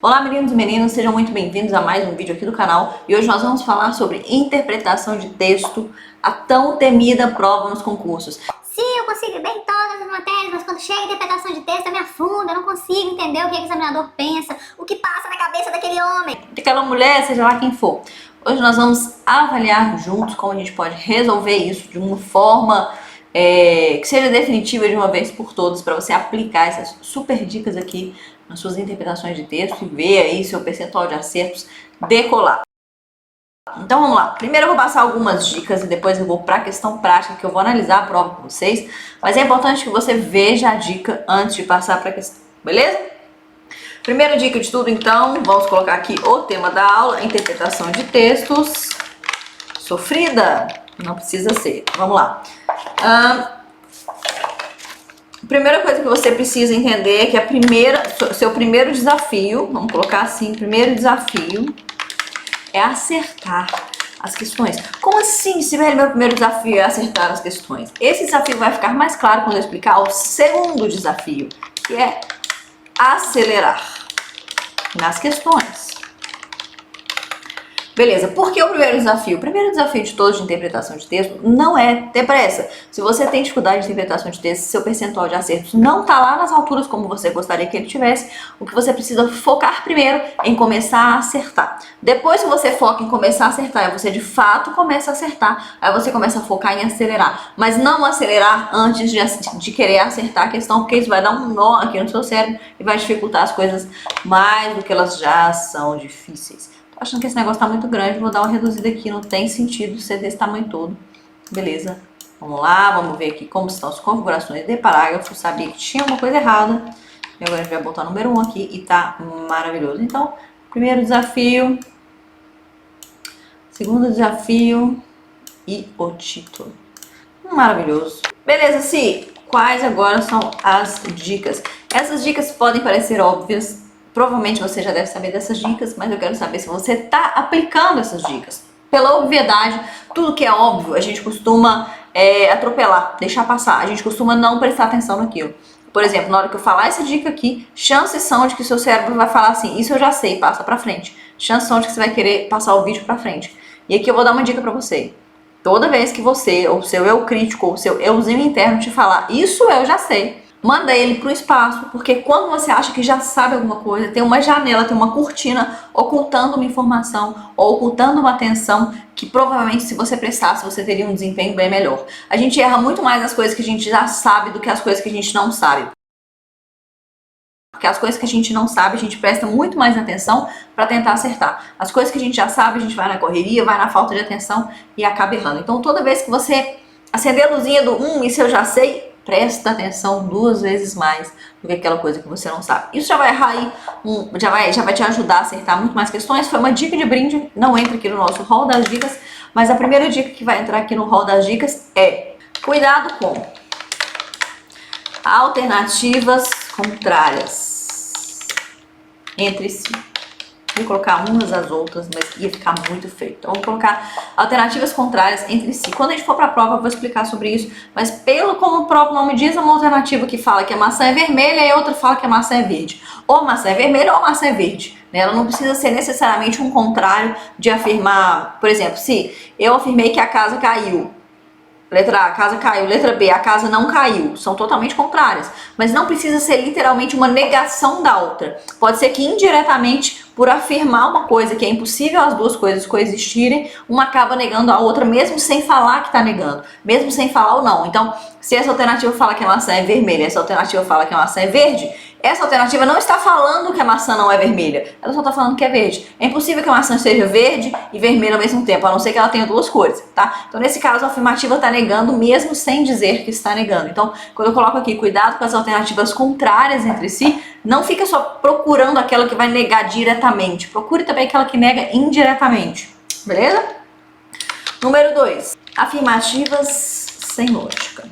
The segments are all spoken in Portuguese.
Olá meninos e meninas, sejam muito bem-vindos a mais um vídeo aqui do canal e hoje nós vamos falar sobre interpretação de texto, a tão temida prova nos concursos. Sim, eu consigo bem todas as matérias, mas quando chega a interpretação de texto eu me afundo, eu não consigo entender o que o examinador pensa, o que passa na cabeça daquele homem. Daquela mulher, seja lá quem for. Hoje nós vamos avaliar juntos como a gente pode resolver isso de uma forma que seja definitiva de uma vez por todas, para você aplicar essas super dicas aqui nas suas interpretações de texto e ver aí seu percentual de acertos decolar. Então vamos lá, primeiro eu vou passar algumas dicas e depois eu vou para a questão prática que eu vou analisar a prova com vocês, mas é importante que você veja a dica antes de passar para a questão, beleza? Primeira dica de tudo então, vamos colocar aqui o tema da aula, interpretação de textos, sofrida, não precisa ser, vamos lá. Primeira coisa que você precisa entender é que seu primeiro desafio, vamos colocar assim, primeiro desafio é acertar as questões. Como assim, Sibeli, meu primeiro desafio é acertar as questões? Esse desafio vai ficar mais claro quando eu explicar o segundo desafio, que é acelerar nas questões. Beleza, por que o primeiro desafio? O primeiro desafio de todos de interpretação de texto não é ter pressa. Se você tem dificuldade de interpretação de texto, seu percentual de acertos não está lá nas alturas como você gostaria que ele tivesse, o que você precisa focar primeiro em começar a acertar. Depois que você foca em começar a acertar, aí você de fato começa a acertar, aí você começa a focar em acelerar. Mas não acelerar antes de querer acertar a questão, porque isso vai dar um nó aqui no seu cérebro e vai dificultar as coisas mais do que elas já são difíceis. Achando que esse negócio tá muito grande, vou dar uma reduzida aqui, não tem sentido ser desse tamanho todo. Beleza, vamos lá, vamos ver aqui como estão as configurações de parágrafo. Sabia que tinha uma coisa errada, e agora a gente vai botar o número 1 aqui e tá maravilhoso. Então, primeiro desafio, segundo desafio e o título. Maravilhoso. Beleza, Si, quais agora são as dicas? Essas dicas podem parecer óbvias, provavelmente você já deve saber dessas dicas, mas eu quero saber se você está aplicando essas dicas. Pela obviedade, tudo que é óbvio a gente costuma atropelar, deixar passar. A gente costuma não prestar atenção naquilo. Por exemplo, na hora que eu falar essa dica aqui, chances são de que o seu cérebro vai falar assim, isso eu já sei, passa pra frente. Chances são de que você vai querer passar o vídeo pra frente. E aqui eu vou dar uma dica pra você. Toda vez que você, ou seu eu crítico, ou seu euzinho interno te falar, isso eu já sei, manda ele pro espaço, porque quando você acha que já sabe alguma coisa, tem uma janela, tem uma cortina ocultando uma informação ou ocultando uma atenção que provavelmente se você prestasse, você teria um desempenho bem melhor. A gente erra muito mais nas coisas que a gente já sabe do que as coisas que a gente não sabe. Porque as coisas que a gente não sabe, a gente presta muito mais atenção para tentar acertar. As coisas que a gente já sabe, a gente vai na correria, vai na falta de atenção e acaba errando. Então toda vez que você acender a luzinha do isso eu já sei, presta atenção 2 vezes mais do que aquela coisa que você não sabe. Isso já vai errar aí, já vai te ajudar a acertar muito mais questões. Foi uma dica de brinde, não entra aqui no nosso hall das dicas, mas a primeira dica que vai entrar aqui no hall das dicas é cuidado com alternativas contrárias entre si. Vou colocar umas às outras, mas ia ficar muito feio. Então, vamos colocar alternativas contrárias entre si. Quando a gente for para a prova, eu vou explicar sobre isso. Mas como o próprio nome diz, é uma alternativa que fala que a maçã é vermelha e a outra fala que a maçã é verde. Ou a maçã é vermelha ou a maçã é verde. Né? Ela não precisa ser necessariamente um contrário de afirmar... Por exemplo, se eu afirmei que a casa caiu, letra A, a casa caiu. Letra B, a casa não caiu. São totalmente contrárias. Mas não precisa ser literalmente uma negação da outra. Pode ser que indiretamente, por afirmar uma coisa que é impossível as duas coisas coexistirem, uma acaba negando a outra, mesmo sem falar que está negando. Mesmo sem falar ou não. Então, se essa alternativa fala que a maçã é vermelha, essa alternativa fala que a maçã é verde, essa alternativa não está falando que a maçã não é vermelha, ela só está falando que é verde. É impossível que a maçã seja verde e vermelha ao mesmo tempo, a não ser que ela tenha 2 cores, tá? Então, nesse caso, a afirmativa está negando mesmo sem dizer que está negando. Então, quando eu coloco aqui, cuidado com as alternativas contrárias entre si, não fica só procurando aquela que vai negar diretamente, procure também aquela que nega indiretamente, beleza? Número 2, afirmativas sem lógica.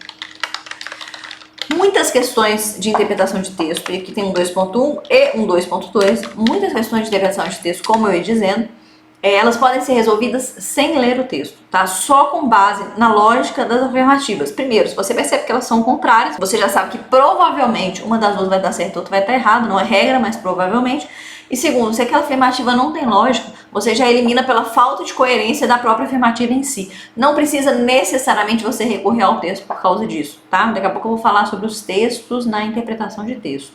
Muitas questões de interpretação de texto, e aqui tem um 2.1 e um 2.2, muitas questões de interpretação de texto, como eu ia dizendo, elas podem ser resolvidas sem ler o texto, tá? Só com base na lógica das afirmativas. Primeiro, se você percebe que elas são contrárias, você já sabe que provavelmente uma das duas vai dar certo, outra vai estar errado, não é regra, mas provavelmente. E segundo, se aquela afirmativa não tem lógica, você já elimina pela falta de coerência da própria afirmativa em si. Não precisa necessariamente você recorrer ao texto por causa disso, tá? Daqui a pouco eu vou falar sobre os textos na interpretação de texto.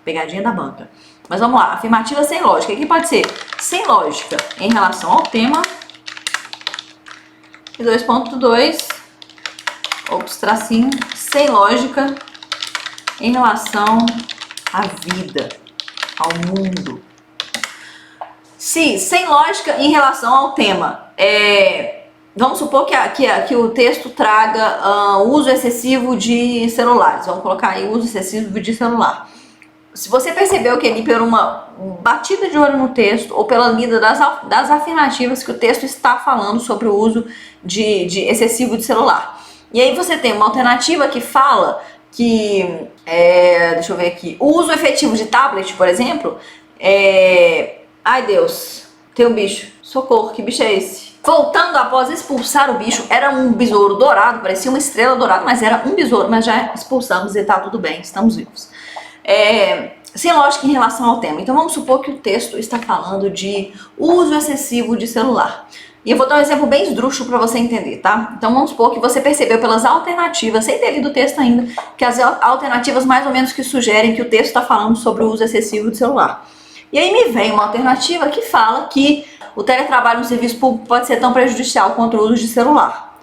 Pegadinha da banca. Mas vamos lá, afirmativa sem lógica. Aqui pode ser sem lógica em relação ao tema. E 2.2, outros tracinho, sem lógica em relação à vida, ao mundo. Se sem lógica em relação ao tema, vamos supor que o texto traga uso excessivo de celulares. Vamos colocar aí uso excessivo de celular. Se você percebeu que ali por uma batida de olho no texto ou pela lida das afirmativas que o texto está falando sobre o uso de excessivo de celular. E aí você tem uma alternativa que fala que, deixa eu ver aqui, o uso efetivo de tablet, por exemplo, ai Deus, tem um bicho, socorro, que bicho é esse? Voltando após expulsar o bicho, era um besouro dourado, parecia uma estrela dourada, mas era um besouro, mas já expulsamos e tá tudo bem, estamos vivos. Sem lógica em relação ao tema. Então vamos supor que o texto está falando de uso excessivo de celular. E eu vou dar um exemplo bem esdrúxulo para você entender, tá? Então vamos supor que você percebeu pelas alternativas, sem ter lido o texto ainda, que as alternativas mais ou menos que sugerem que o texto está falando sobre o uso excessivo de celular. E aí me vem uma alternativa que fala que o teletrabalho no serviço público pode ser tão prejudicial quanto o uso de celular.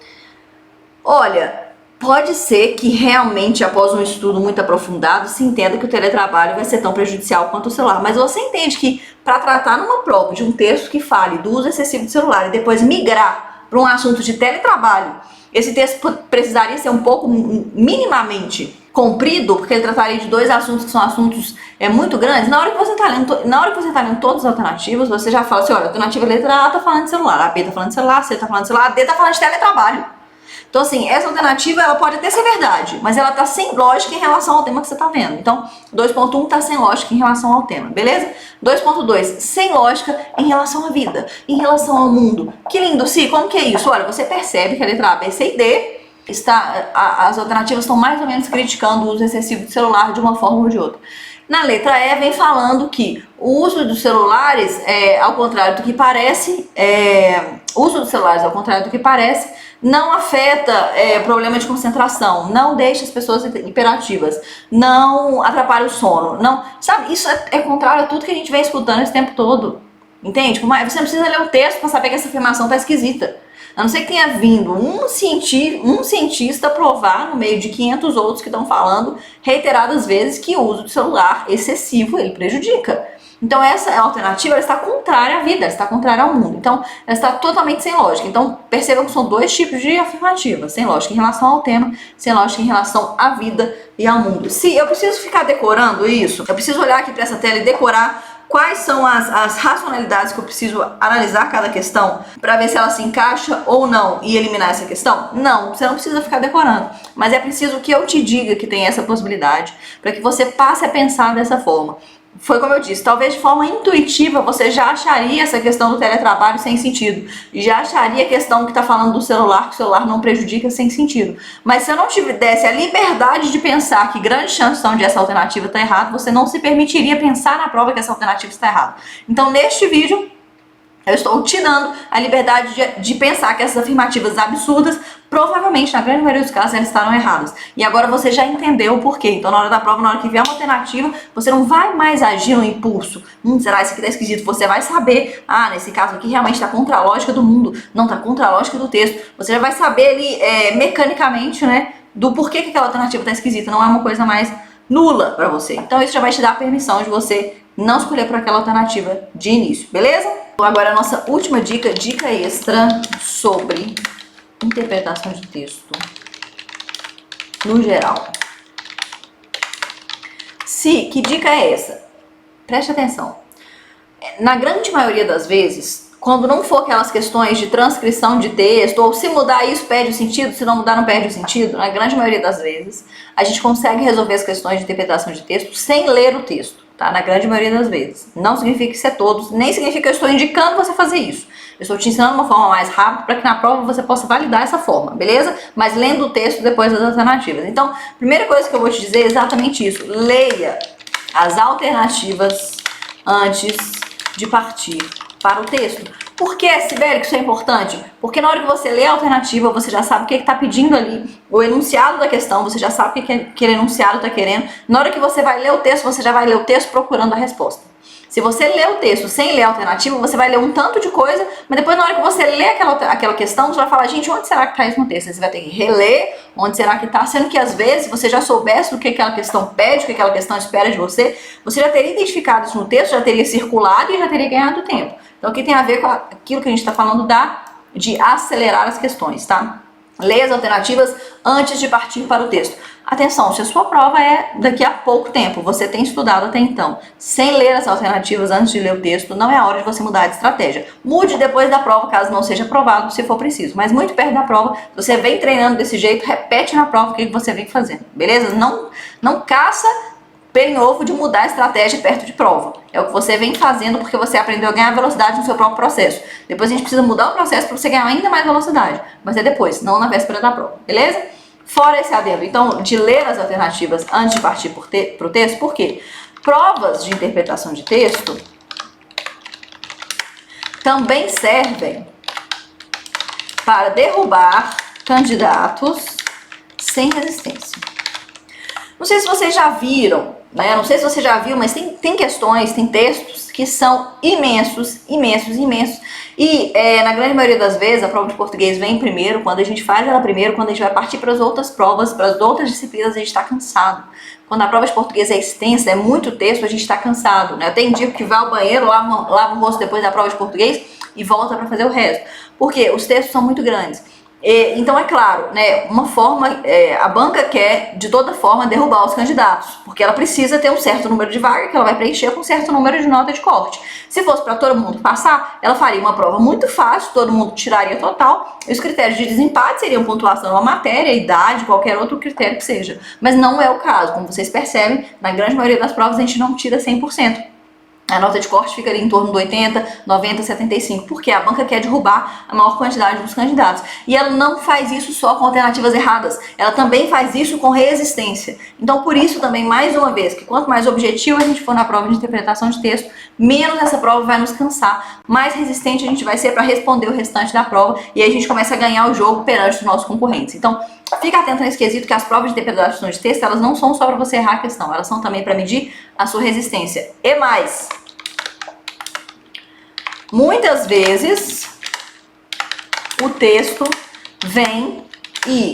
Olha, pode ser que realmente, após um estudo muito aprofundado, se entenda que o teletrabalho vai ser tão prejudicial quanto o celular. Mas você entende que para tratar numa prova de um texto que fale do uso excessivo de celular e depois migrar para um assunto de teletrabalho, esse texto precisaria ser um pouco minimamente comprido, porque ele trataria de dois assuntos que são assuntos muito grandes. Na hora que você está lendo todas as alternativas, você já fala assim, olha, a alternativa letra A está falando de celular, a B está falando de celular, a C está falando de celular, a D está falando de teletrabalho. Então, assim, essa alternativa, ela pode até ser verdade, mas ela tá sem lógica em relação ao tema que você tá vendo. Então, 2.1 tá sem lógica em relação ao tema, beleza? 2.2, sem lógica em relação à vida, em relação ao mundo. Que lindo, Si, como que é isso? Olha, você percebe que a letra A, B, C e D, as alternativas estão mais ou menos criticando o uso excessivo de celular de uma forma ou de outra. Na letra E vem falando que o uso dos celulares, ao contrário do que parece, não afeta problema de concentração, não deixa as pessoas hiperativas, não atrapalha o sono, não, sabe, isso é contrário a tudo que a gente vem escutando esse tempo todo, entende? Você não precisa ler o texto para saber que essa afirmação tá esquisita. A não ser que tenha vindo um cientista provar no meio de 500 outros que estão falando reiteradas vezes que o uso do celular excessivo ele prejudica. Então essa alternativa ela está contrária à vida, ela está contrária ao mundo. Então ela está totalmente sem lógica. Então percebam que são dois tipos de afirmativas, sem lógica em relação ao tema, sem lógica em relação à vida e ao mundo. Se eu preciso ficar decorando isso, eu preciso olhar aqui para essa tela e decorar quais são as racionalidades que eu preciso analisar cada questão para ver se ela se encaixa ou não e eliminar essa questão? Não, você não precisa ficar decorando, mas é preciso que eu te diga que tem essa possibilidade para que você passe a pensar dessa forma. Foi como eu disse, talvez de forma intuitiva você já acharia essa questão do teletrabalho sem sentido, já acharia a questão que está falando do celular, que o celular não prejudica, sem sentido. Mas se eu não te desse a liberdade de pensar que grandes chances são de essa alternativa estar errada, você não se permitiria pensar na prova que essa alternativa está errada. Então neste vídeo eu estou te dando a liberdade de pensar que essas afirmativas absurdas, provavelmente, na grande maioria dos casos, elas estarão erradas. E agora você já entendeu o porquê. Então, na hora da prova, na hora que vier uma alternativa, você não vai mais agir no impulso. Será isso aqui tá esquisito? Você vai saber, nesse caso aqui, realmente está contra a lógica do mundo, não está contra a lógica do texto. Você já vai saber ali, mecanicamente, né, do porquê que aquela alternativa está esquisita. Não é uma coisa mais nula para você. Então, isso já vai te dar a permissão de você não escolher por aquela alternativa de início, beleza? Agora a nossa última dica extra sobre interpretação de texto no geral. Que dica é essa? Preste atenção. Na grande maioria das vezes, quando não for aquelas questões de transcrição de texto, ou se mudar isso perde o sentido, se não mudar não perde o sentido, na grande maioria das vezes, a gente consegue resolver as questões de interpretação de texto sem ler o texto. tá? Na grande maioria das vezes. Não significa que isso é todos, nem significa que eu estou indicando você fazer isso. Eu estou te ensinando uma forma mais rápida para que na prova você possa validar essa forma, beleza? Mas lendo o texto depois das alternativas. Então, primeira coisa que eu vou te dizer é exatamente isso. Leia as alternativas antes de partir para o texto. Por que, Sibeli, que isso é importante? Porque na hora que você lê a alternativa, você já sabe o que está pedindo ali, o enunciado da questão, você já sabe o que aquele enunciado está querendo. Na hora que você vai ler o texto, você já vai ler o texto procurando a resposta. Se você lê o texto sem ler a alternativa, você vai ler um tanto de coisa, mas depois na hora que você lê aquela questão, você vai falar, gente, onde será que está isso no texto? Aí você vai ter que reler onde será que está, sendo que às vezes, se você já soubesse o que aquela questão pede, o que aquela questão espera de você, você já teria identificado isso no texto, já teria circulado e já teria ganhado tempo. Então aqui tem a ver com aquilo que a gente está falando de acelerar as questões, tá? Leia as alternativas antes de partir para o texto. Atenção, se a sua prova é daqui a pouco tempo, você tem estudado até então, sem ler as alternativas antes de ler o texto, não é a hora de você mudar de estratégia. Mude depois da prova, caso não seja aprovado, se for preciso. Mas muito perto da prova, você vem treinando desse jeito, repete na prova o que você vem fazendo, beleza? Não caça pelo em ovo de mudar a estratégia perto de prova. É o que você vem fazendo porque você aprendeu a ganhar velocidade no seu próprio processo. Depois a gente precisa mudar o processo para você ganhar ainda mais velocidade. Mas é depois, não na véspera da prova, beleza? Fora esse adendo, então, de ler as alternativas antes de partir para o texto, por quê? Provas de interpretação de texto também servem para derrubar candidatos sem resistência. Não sei se vocês já viram, né? Não sei se você já viu, mas tem questões, tem textos que são imensos. E na grande maioria das vezes a prova de português vem primeiro, quando a gente faz ela primeiro, quando a gente vai partir para as outras provas, para as outras disciplinas, a gente está cansado. Quando a prova de português é extensa, é muito texto, a gente está cansado, né? Tem dia que vai ao banheiro, lava o rosto depois da prova de português e volta para fazer o resto. Porque os textos são muito grandes. Então é claro, né, uma forma, a banca quer de toda forma derrubar os candidatos, porque ela precisa ter um certo número de vagas que ela vai preencher com um certo número de nota de corte. Se fosse para todo mundo passar, ela faria uma prova muito fácil, todo mundo tiraria total, e os critérios de desempate seriam pontuação de uma matéria, idade, qualquer outro critério que seja. Mas não é o caso, como vocês percebem, na grande maioria das provas a gente não tira 100%. A nota de corte fica ali em torno de 80, 90, 75, porque a banca quer derrubar a maior quantidade dos candidatos. E ela não faz isso só com alternativas erradas, ela também faz isso com resistência. Então, por isso também, mais uma vez, que quanto mais objetivo a gente for na prova de interpretação de texto, menos essa prova vai nos cansar, mais resistente a gente vai ser para responder o restante da prova, e aí a gente começa a ganhar o jogo perante os nossos concorrentes. Então, fica atento nesse quesito que as provas de interpretação de texto, elas não são só para você errar a questão, elas são também para medir a sua resistência. E mais, muitas vezes o texto vem e,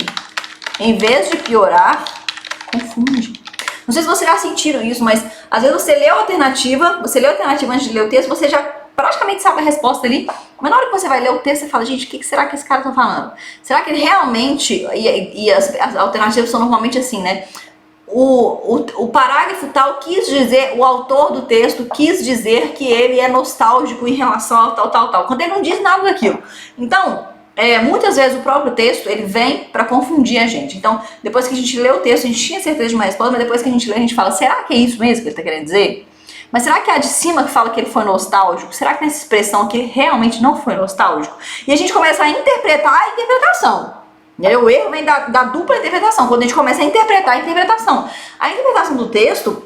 em vez de piorar, confunde. Não sei se vocês já sentiram isso, mas às vezes você lê a alternativa antes de ler o texto, você já praticamente sabe a resposta ali, mas na hora que você vai ler o texto, você fala, gente, o que será que esse cara tá falando? Será que ele realmente, e as alternativas são normalmente assim, né? O parágrafo tal quis dizer, o autor do texto quis dizer que ele é nostálgico em relação ao tal, quando ele não diz nada daquilo. Então, muitas vezes o próprio texto, ele vem para confundir a gente. Então, depois que a gente lê o texto, a gente tinha certeza de uma resposta, mas depois que a gente lê, a gente fala, será que é isso mesmo que ele está querendo dizer? Mas será que é a de cima que fala que ele foi nostálgico? Será que nessa expressão aqui ele realmente não foi nostálgico? E a gente começa a interpretar a interpretação. O erro vem da dupla interpretação, quando a gente começa a interpretar a interpretação. A interpretação do texto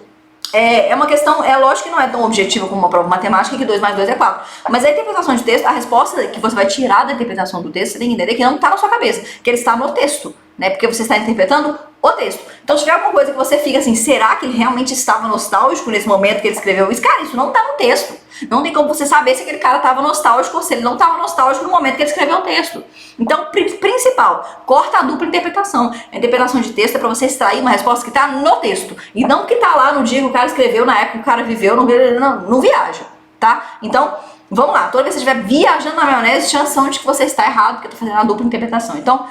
é uma questão, lógico que não é tão objetiva como uma prova matemática, que 2 mais 2 é 4. Mas a interpretação de texto, a resposta que você vai tirar da interpretação do texto, você tem que entender que não está na sua cabeça, que ele está no texto, né? Porque você está interpretando o texto. Então, se tiver alguma coisa que você fica assim, será que ele realmente estava nostálgico nesse momento que ele escreveu isso? Cara, isso não está no texto. Não tem como você saber se aquele cara estava nostálgico ou se ele não estava nostálgico no momento que ele escreveu o texto. Então, principal, corta a dupla interpretação. A interpretação de texto é para você extrair uma resposta que está no texto. E não que está lá no dia que o cara escreveu, na época que o cara viveu, não viaja, tá? Então, vamos lá, toda vez que você estiver viajando na maionese, chanção de que você está errado, porque eu estou fazendo a dupla interpretação. Então,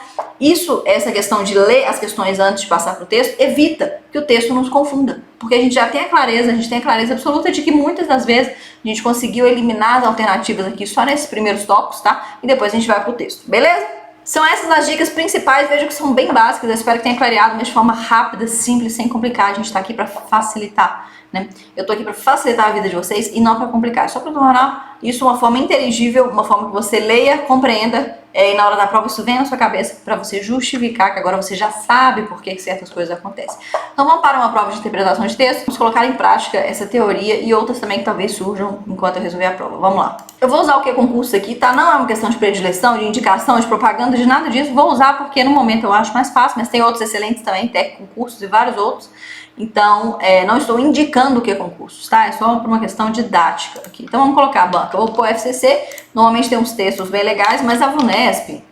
essa questão de ler as questões antes de passar para o texto, evita que o texto nos confunda. Porque a gente já tem a clareza absoluta de que muitas das vezes a gente conseguiu eliminar as alternativas aqui só nesses primeiros tópicos, tá? E depois a gente vai para o texto, beleza? São essas as dicas principais, vejo que são bem básicas, eu espero que tenha clareado, mas de forma rápida, simples, sem complicar. A gente tá aqui para facilitar, né? Eu tô aqui para facilitar a vida de vocês e não para complicar, só para tornar isso uma forma inteligível, uma forma que você leia, compreenda, e na hora da prova isso vem na sua cabeça para você justificar que agora você já sabe por que certas coisas acontecem. Então vamos para uma prova de interpretação de texto, vamos colocar em prática essa teoria e outras também que talvez surjam enquanto eu resolver a prova. Vamos lá. Eu vou usar o que concurso aqui, tá? Não é uma questão de predileção, de indicação, de propaganda, de nada disso. Vou usar porque no momento eu acho mais fácil, mas tem outros excelentes também, tem concursos e vários outros. Então, não estou indicando o que é concursos, tá? É só por uma questão didática aqui. Então vamos colocar a banca. Eu vou pôr FCC, normalmente tem uns textos bem legais, mas a VUNESP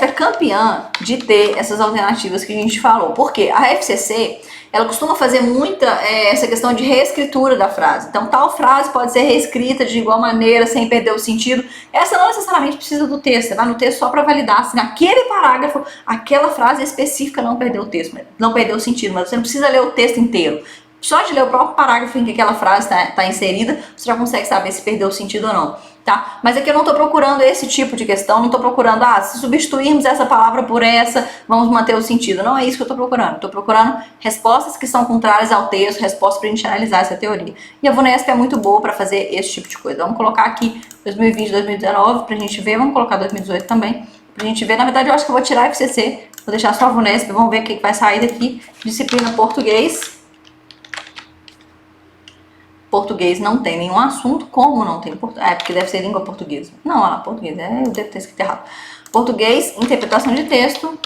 é campeã de ter essas alternativas que a gente falou. Por quê? A FCC, ela costuma fazer muita essa questão de reescritura da frase. Então, tal frase pode ser reescrita de igual maneira, sem perder o sentido. Essa não necessariamente precisa do texto. Você vai no texto só para validar se naquele parágrafo, aquela frase específica não perdeu o texto, não perdeu o sentido. Mas você não precisa ler o texto inteiro. Só de ler o próprio parágrafo em que aquela frase está inserida, você já consegue saber se perdeu o sentido ou não, tá? Mas aqui eu não estou procurando esse tipo de questão, não estou procurando, se substituirmos essa palavra por essa, vamos manter o sentido. Não é isso que eu estou procurando. Estou procurando respostas que são contrárias ao texto, respostas para a gente analisar essa teoria. E a VUNESP é muito boa para fazer esse tipo de coisa. Vamos colocar aqui 2020, 2019 para a gente ver, vamos colocar 2018 também, para a gente ver. Na verdade, eu acho que eu vou tirar a FCC, vou deixar só a VUNESP, vamos ver o que vai sair daqui. Disciplina português. Português não tem nenhum assunto, como não tem português? Porque deve ser língua portuguesa. Não, olha lá, português, eu devo ter escrito errado. Português, interpretação de texto.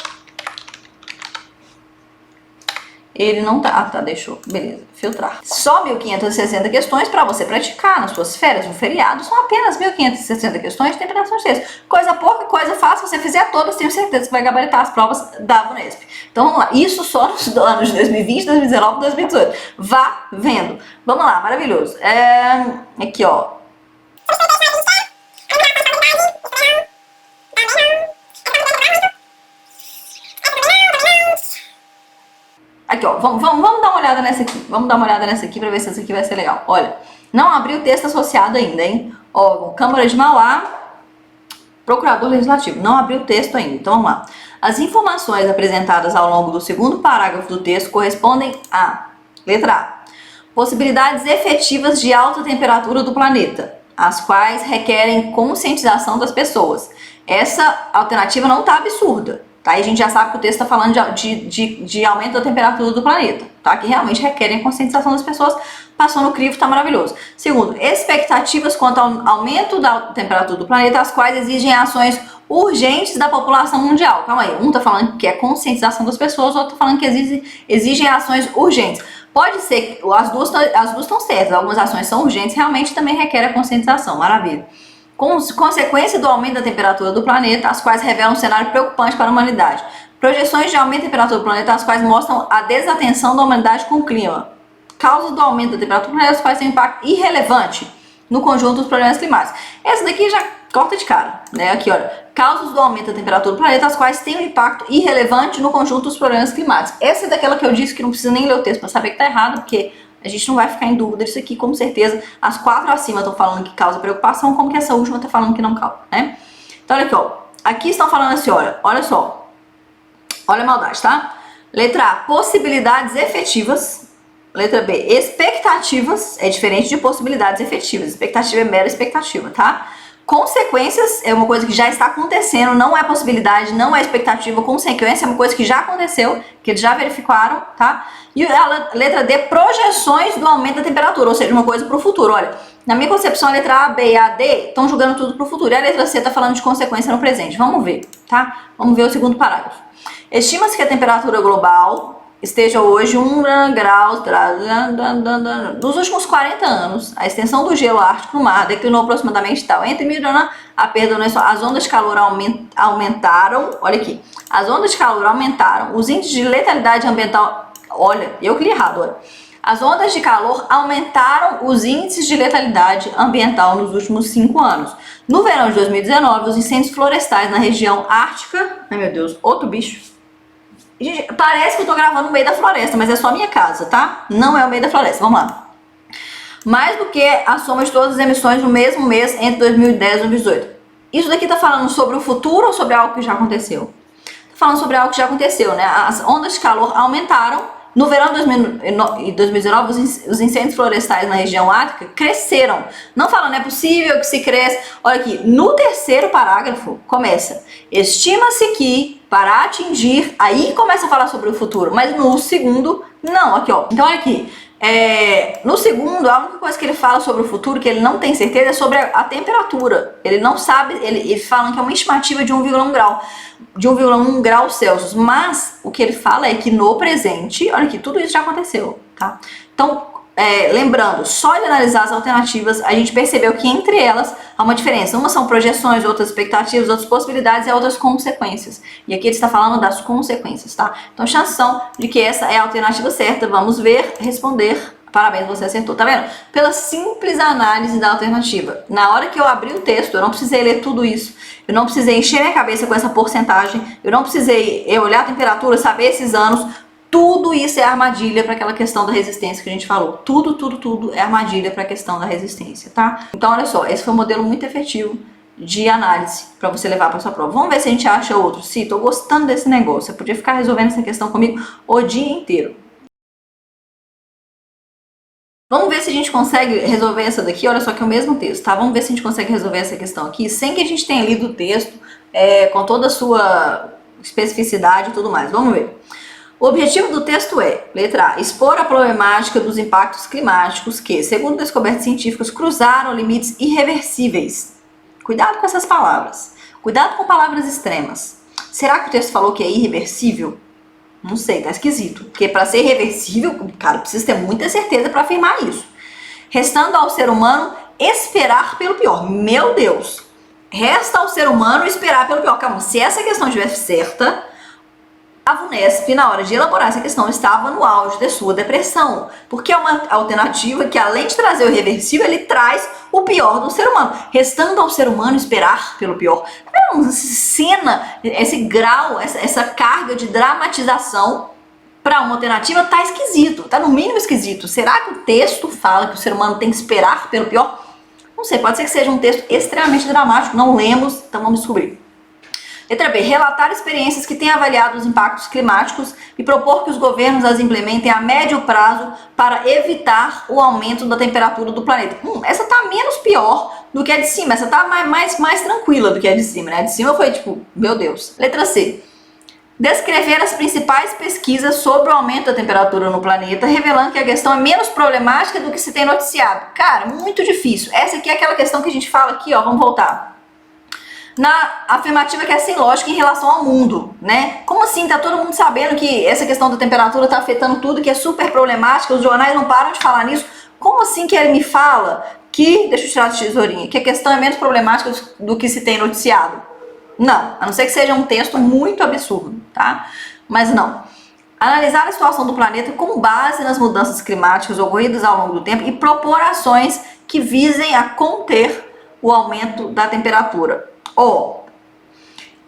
Ele não tá, tá, deixou, beleza, filtrar. Só 1.560 questões para você praticar nas suas férias, no feriado, são apenas 1.560 questões de interpretação de texto. Coisa pouca, coisa fácil, se você fizer todas, tenho certeza que vai gabaritar as provas da VUNESP. Então vamos lá, isso só nos anos de 2020, 2019 e 2018. Vá vendo. Vamos lá, maravilhoso. Aqui, ó. Aqui, ó, vamos dar uma olhada nessa aqui. Vamos dar uma olhada nessa aqui pra ver se essa aqui vai ser legal. Olha, não abri o texto associado ainda, hein? Órgão, Câmara de Mauá, Procurador Legislativo. Não abri o texto ainda, então vamos lá. As informações apresentadas ao longo do segundo parágrafo do texto correspondem a, letra A, possibilidades efetivas de alta temperatura do planeta, as quais requerem conscientização das pessoas. Essa alternativa não tá absurda. Tá? Aí a gente já sabe que o texto está falando de aumento da temperatura do planeta, tá? Que realmente requerem a conscientização das pessoas. Passou no crivo, tá maravilhoso. Segundo, expectativas quanto ao aumento da temperatura do planeta, as quais exigem ações urgentes da população mundial. Calma aí, um tá falando que é conscientização das pessoas, o outro tá falando que exigem ações urgentes. Pode ser que as duas estão certas, algumas ações são urgentes, realmente também requer a conscientização, maravilha. Consequência do aumento da temperatura do planeta, as quais revelam um cenário preocupante para a humanidade. Projeções de aumento da temperatura do planeta, as quais mostram a desatenção da humanidade com o clima. Causas do aumento da temperatura do planeta, as quais têm um impacto irrelevante no conjunto dos problemas climáticos. Essa daqui já corta de cara, né? Aqui, olha. Causas do aumento da temperatura do planeta, as quais têm um impacto irrelevante no conjunto dos problemas climáticos. Essa é daquela que eu disse que não precisa nem ler o texto para saber que tá errado, porque a gente não vai ficar em dúvida disso aqui, com certeza. As 4 acima estão falando que causa preocupação, como que essa última está falando que não causa, né? Então, olha aqui, ó. Aqui estão falando assim, olha só. Olha a maldade, tá? Letra A, possibilidades efetivas. Letra B, expectativas. É diferente de possibilidades efetivas. Expectativa é mera expectativa, tá? Consequências é uma coisa que já está acontecendo, não é possibilidade, não é expectativa. Consequência é uma coisa que já aconteceu, que eles já verificaram, tá? E a letra D, projeções do aumento da temperatura, ou seja, uma coisa para o futuro. Olha, na minha concepção, a letra A, B e a D estão julgando tudo para o futuro. E a letra C está falando de consequência no presente. Vamos ver, tá? Vamos ver o segundo parágrafo. Estima-se que a temperatura global esteja hoje 1 grau nos últimos 40 anos. A extensão do gelo ártico no mar declinou aproximadamente tal. Entre 1000 a perda, as ondas de calor aumentaram. Olha aqui. As ondas de calor aumentaram. Os índices de letalidade ambiental. Olha, eu que li errado, olha. As ondas de calor aumentaram os índices de letalidade ambiental nos últimos 5 anos. No verão de 2019, os incêndios florestais na região ártica. Ai meu Deus, outro bicho. Gente, parece que eu tô gravando no meio da floresta, mas é só a minha casa, tá? Não é o meio da floresta, vamos lá. Mais do que a soma de todas as emissões no mesmo mês entre 2010 e 2018. Isso daqui tá falando sobre o futuro ou sobre algo que já aconteceu? Tá falando sobre algo que já aconteceu, né? As ondas de calor aumentaram. No verão de 2019, os incêndios florestais na região ártica cresceram. Não falando, é possível que se cresça. Olha aqui, no terceiro parágrafo começa. Estima-se que para atingir, aí começa a falar sobre o futuro. Mas no segundo, não. Aqui, ó. Então, olha aqui. No segundo, a única coisa que ele fala sobre o futuro, que ele não tem certeza, é sobre a temperatura. Ele não sabe, ele fala que é uma estimativa de 1,1 grau. De 1,1 graus Celsius, mas o que ele fala é que no presente, olha aqui, tudo isso já aconteceu, tá? Então, lembrando, só de analisar as alternativas, a gente percebeu que entre elas há uma diferença. Umas são projeções, outras expectativas, outras possibilidades e outras consequências. E aqui ele está falando das consequências, tá? Então, chance são de que essa é a alternativa certa. Vamos ver, responder. Parabéns, você acertou, tá vendo? Pela simples análise da alternativa. Na hora que eu abri o texto, eu não precisei ler tudo isso. Eu não precisei encher minha cabeça com essa porcentagem. Eu não precisei olhar a temperatura, saber esses anos. Tudo isso é armadilha para aquela questão da resistência que a gente falou. Tudo é armadilha para a questão da resistência, tá? Então, olha só, esse foi um modelo muito efetivo de análise para você levar para sua prova. Vamos ver se a gente acha outro. Sim, tô gostando desse negócio. Eu podia ficar resolvendo essa questão comigo o dia inteiro. Vamos ver se a gente consegue resolver essa daqui, olha só que é o mesmo texto, tá? Vamos ver se a gente consegue resolver essa questão aqui sem que a gente tenha lido o texto com toda a sua especificidade e tudo mais. Vamos ver. O objetivo do texto é, letra A, expor a problemática dos impactos climáticos que, segundo descobertas científicas, cruzaram limites irreversíveis. Cuidado com essas palavras. Cuidado com palavras extremas. Será que o texto falou que é irreversível? Não sei, tá esquisito. Porque para ser irreversível, cara, precisa ter muita certeza para afirmar isso. Restando ao ser humano esperar pelo pior. Meu Deus! Resta ao ser humano esperar pelo pior. Calma, se essa questão estivesse certa, a VUNESP, na hora de elaborar essa questão, estava no auge de sua depressão. Porque é uma alternativa que, além de trazer o irreversível, ele traz o pior do ser humano. Restando ao ser humano esperar pelo pior. Essa cena, esse grau, essa carga de dramatização para uma alternativa tá esquisito. Tá no mínimo esquisito. Será que o texto fala que o ser humano tem que esperar pelo pior? Não sei, pode ser que seja um texto extremamente dramático. Não lemos, então vamos descobrir. Letra B. Relatar experiências que têm avaliado os impactos climáticos e propor que os governos as implementem a médio prazo para evitar o aumento da temperatura do planeta. Essa tá menos pior do que a de cima. Essa tá mais tranquila do que a de cima, né? A de cima foi tipo, meu Deus. Letra C. Descrever as principais pesquisas sobre o aumento da temperatura no planeta, revelando que a questão é menos problemática do que se tem noticiado. Cara, muito difícil. Essa aqui é aquela questão que a gente fala aqui, ó, vamos voltar. Na afirmativa que é sem lógica em relação ao mundo, né? Como assim? Tá todo mundo sabendo que essa questão da temperatura tá afetando tudo, que é super problemática, os jornais não param de falar nisso. Como assim que ele me fala que, deixa eu tirar a tesourinha, que a questão é menos problemática do que se tem noticiado? Não, a não ser que seja um texto muito absurdo, tá? Mas não. Analisar a situação do planeta com base nas mudanças climáticas ocorridas ao longo do tempo e propor ações que visem a conter o aumento da temperatura.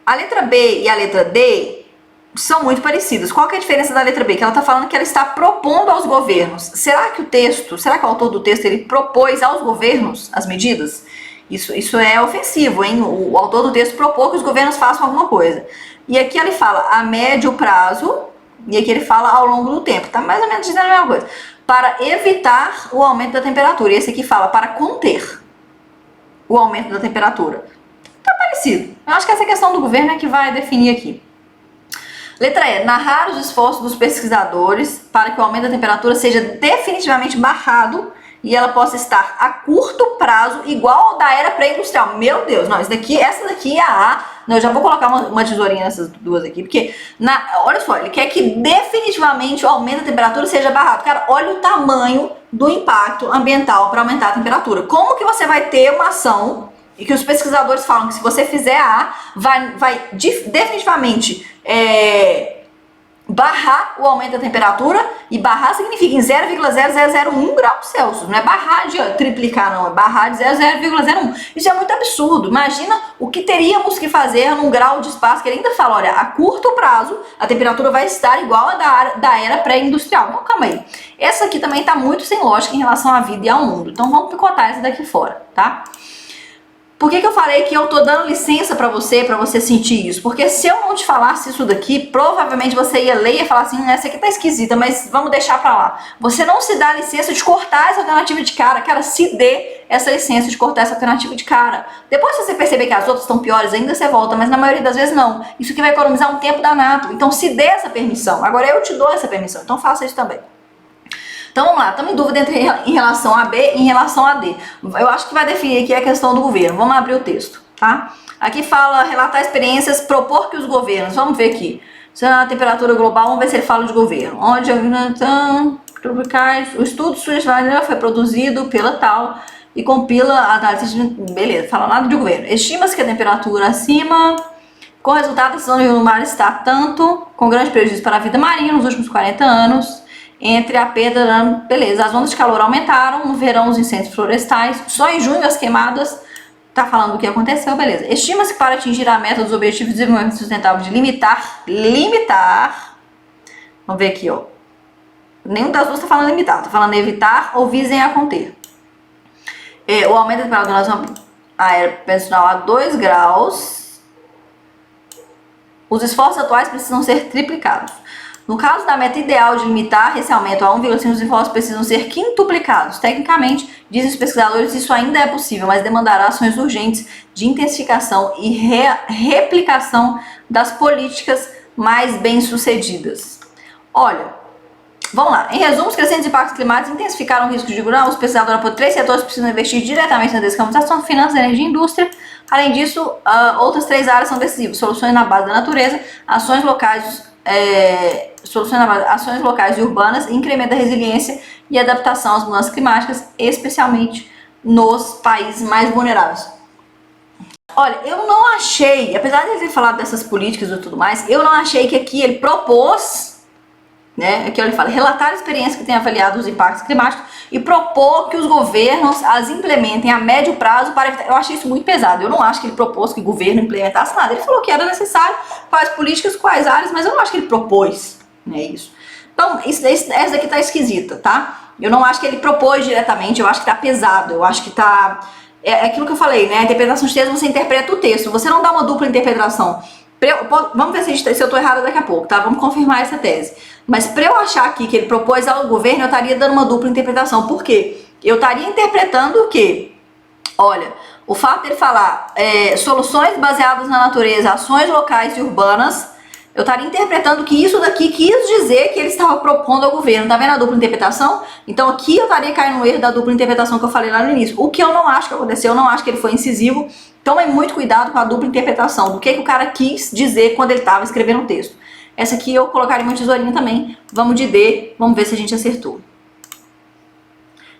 A letra B e a letra D são muito parecidas. Qual que é a diferença da letra B? Que ela está falando que ela está propondo aos governos. Será que o autor do texto ele propôs aos governos as medidas? Isso é ofensivo, hein? O autor do texto propôs que os governos façam alguma coisa. E aqui ele fala a médio prazo, e aqui ele fala ao longo do tempo. Tá mais ou menos dizendo a mesma coisa. Para evitar o aumento da temperatura. E esse aqui fala para conter o aumento da temperatura. Tá parecido. Eu acho que essa questão do governo é que vai definir aqui. Letra E. Narrar os esforços dos pesquisadores para que o aumento da temperatura seja definitivamente barrado e ela possa estar a curto prazo igual ao da era pré-industrial. Meu Deus, não, essa daqui é a A. Não, eu já vou colocar uma tesourinha nessas duas aqui, porque, olha só, ele quer que definitivamente o aumento da temperatura seja barrado. Cara, olha o tamanho do impacto ambiental para aumentar a temperatura. Como que você vai ter uma ação e que os pesquisadores falam que se você fizer A, vai definitivamente barrar o aumento da temperatura, e barrar significa em 0,0001 graus Celsius, não é barrar de triplicar não, é barrar de 0,01. Isso é muito absurdo. Imagina o que teríamos que fazer num grau de espaço que ele ainda fala, olha, a curto prazo a temperatura vai estar igual a da era pré-industrial. Então calma aí, essa aqui também está muito sem lógica em relação à vida e ao mundo, então vamos picotar essa daqui fora, tá? Por que eu falei que eu tô dando licença pra você sentir isso? Porque se eu não te falasse isso daqui, provavelmente você ia ler e ia falar assim, essa aqui tá esquisita, mas vamos deixar pra lá. Você não se dá licença de cortar essa alternativa de cara. Cara, se dê essa licença de cortar essa alternativa de cara. Depois se você perceber que as outras estão piores ainda, você volta, mas na maioria das vezes não. Isso aqui vai economizar um tempo danado. Então se dê essa permissão. Agora eu te dou essa permissão, então faça isso também. Então vamos lá, estamos em dúvida em relação a B e em relação a D. Eu acho que vai definir aqui a questão do governo. Vamos abrir o texto, tá? Aqui fala relatar experiências, propor que os governos, vamos ver aqui. Se a temperatura global, vamos ver se ele fala de governo. Onde o estudo foi produzido pela tal e compila a análise de... Beleza, fala nada de governo. Estima-se que a temperatura acima, com resultado da decisão do mar está tanto, com grande prejuízo para a vida marinha nos últimos 40 anos, entre a perda, beleza, as ondas de calor aumentaram, no verão os incêndios florestais, só em junho as queimadas, tá falando do que aconteceu, beleza. Estima-se que para atingir a meta dos Objetivos de Desenvolvimento Sustentável de limitar, vamos ver aqui, ó, nenhum das duas tá falando limitar, tá falando evitar ou visem a conter. O aumento da temperatura da zona aeropersoal a 2 graus, os esforços atuais precisam ser triplicados. No caso da meta ideal de limitar esse aumento a 1,5, os esforços precisam ser quintuplicados. Tecnicamente, dizem os pesquisadores, isso ainda é possível, mas demandará ações urgentes de intensificação e replicação das políticas mais bem-sucedidas. Olha, vamos lá. Em resumo, os crescentes impactos climáticos intensificaram o risco de grão. Os pesquisadores apontam 3 setores precisam investir diretamente na descarbonização, finanças, energia e indústria. Além disso, outras 3 áreas são decisivas. Soluções na base da natureza, ações locais e urbanas, incremento da resiliência e adaptação às mudanças climáticas, especialmente nos países mais vulneráveis. Olha, eu não achei, apesar de ele ter falado dessas políticas e tudo mais, eu não achei que aqui ele propôs, né, aqui ele fala, relatar a experiência que tem avaliado os impactos climáticos e propor que os governos as implementem a médio prazo para evitar. Eu achei isso muito pesado. Eu não acho que ele propôs que o governo implementasse nada. Ele falou que era necessário, quais políticas, quais áreas, mas eu não acho que ele propôs, né, isso. Então, essa daqui tá esquisita, tá? Eu não acho que ele propôs diretamente, eu acho que tá pesado, eu acho que tá... É aquilo que eu falei, né? A interpretação de texto, você interpreta o texto, você não dá uma dupla interpretação. Vamos ver se eu tô errada daqui a pouco, tá? Vamos confirmar essa tese. Mas para eu achar aqui que ele propôs ao governo, eu estaria dando uma dupla interpretação. Por quê? Eu estaria interpretando o quê? Olha, o fato dele falar soluções baseadas na natureza, ações locais e urbanas, eu estaria interpretando que isso daqui quis dizer que ele estava propondo ao governo. Tá vendo a dupla interpretação? Então aqui eu estaria caindo no erro da dupla interpretação que eu falei lá no início. O que eu não acho que aconteceu, eu não acho que ele foi incisivo. Tomem muito cuidado com a dupla interpretação, do que o cara quis dizer quando ele estava escrevendo o texto. Essa aqui eu colocaria uma tesourinha também. Vamos de D, vamos ver se a gente acertou.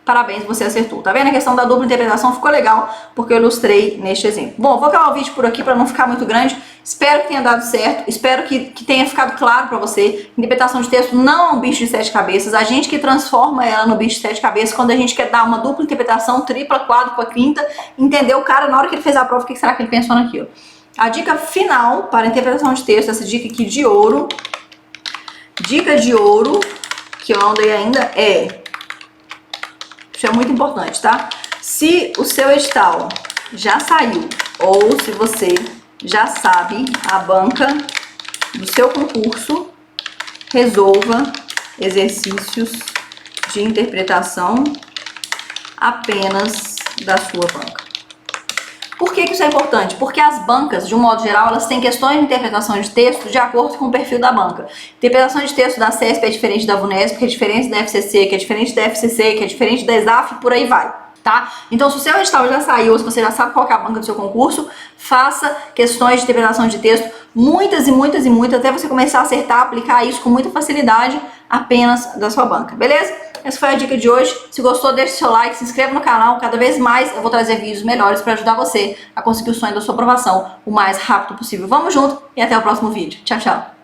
Parabéns, você acertou. Tá vendo? A questão da dupla interpretação ficou legal, porque eu ilustrei neste exemplo. Bom, vou acabar o vídeo por aqui para não ficar muito grande. Espero que tenha dado certo, espero que tenha ficado claro para você. Interpretação de texto não é um bicho de 7 cabeças. A gente que transforma ela no bicho de 7 cabeças, quando a gente quer dar uma dupla interpretação, tripla, quádrupla, quinta, entendeu? O cara, na hora que ele fez a prova, o que será que ele pensou naquilo? A dica final para a interpretação de texto, essa dica aqui de ouro, dica de ouro, que eu não dei ainda, isso é muito importante, tá? Se o seu edital já saiu, ou se você já sabe a banca do seu concurso, resolva exercícios de interpretação apenas da sua banca. Por que isso é importante? Porque as bancas, de um modo geral, elas têm questões de interpretação de texto de acordo com o perfil da banca. Interpretação de texto da CESP é diferente da VUNESP, que é diferente da FCC, que é diferente da FCC, que é diferente da ESAF, por aí vai, tá? Então, se o seu edital já saiu, ou se você já sabe qual é a banca do seu concurso, faça questões de interpretação de texto, muitas e muitas e muitas, até você começar a acertar, aplicar isso com muita facilidade apenas da sua banca, beleza? Essa foi a dica de hoje. Se gostou, deixe seu like, se inscreva no canal. Cada vez mais eu vou trazer vídeos melhores para ajudar você a conseguir o sonho da sua aprovação o mais rápido possível. Vamos junto e até o próximo vídeo. Tchau, tchau!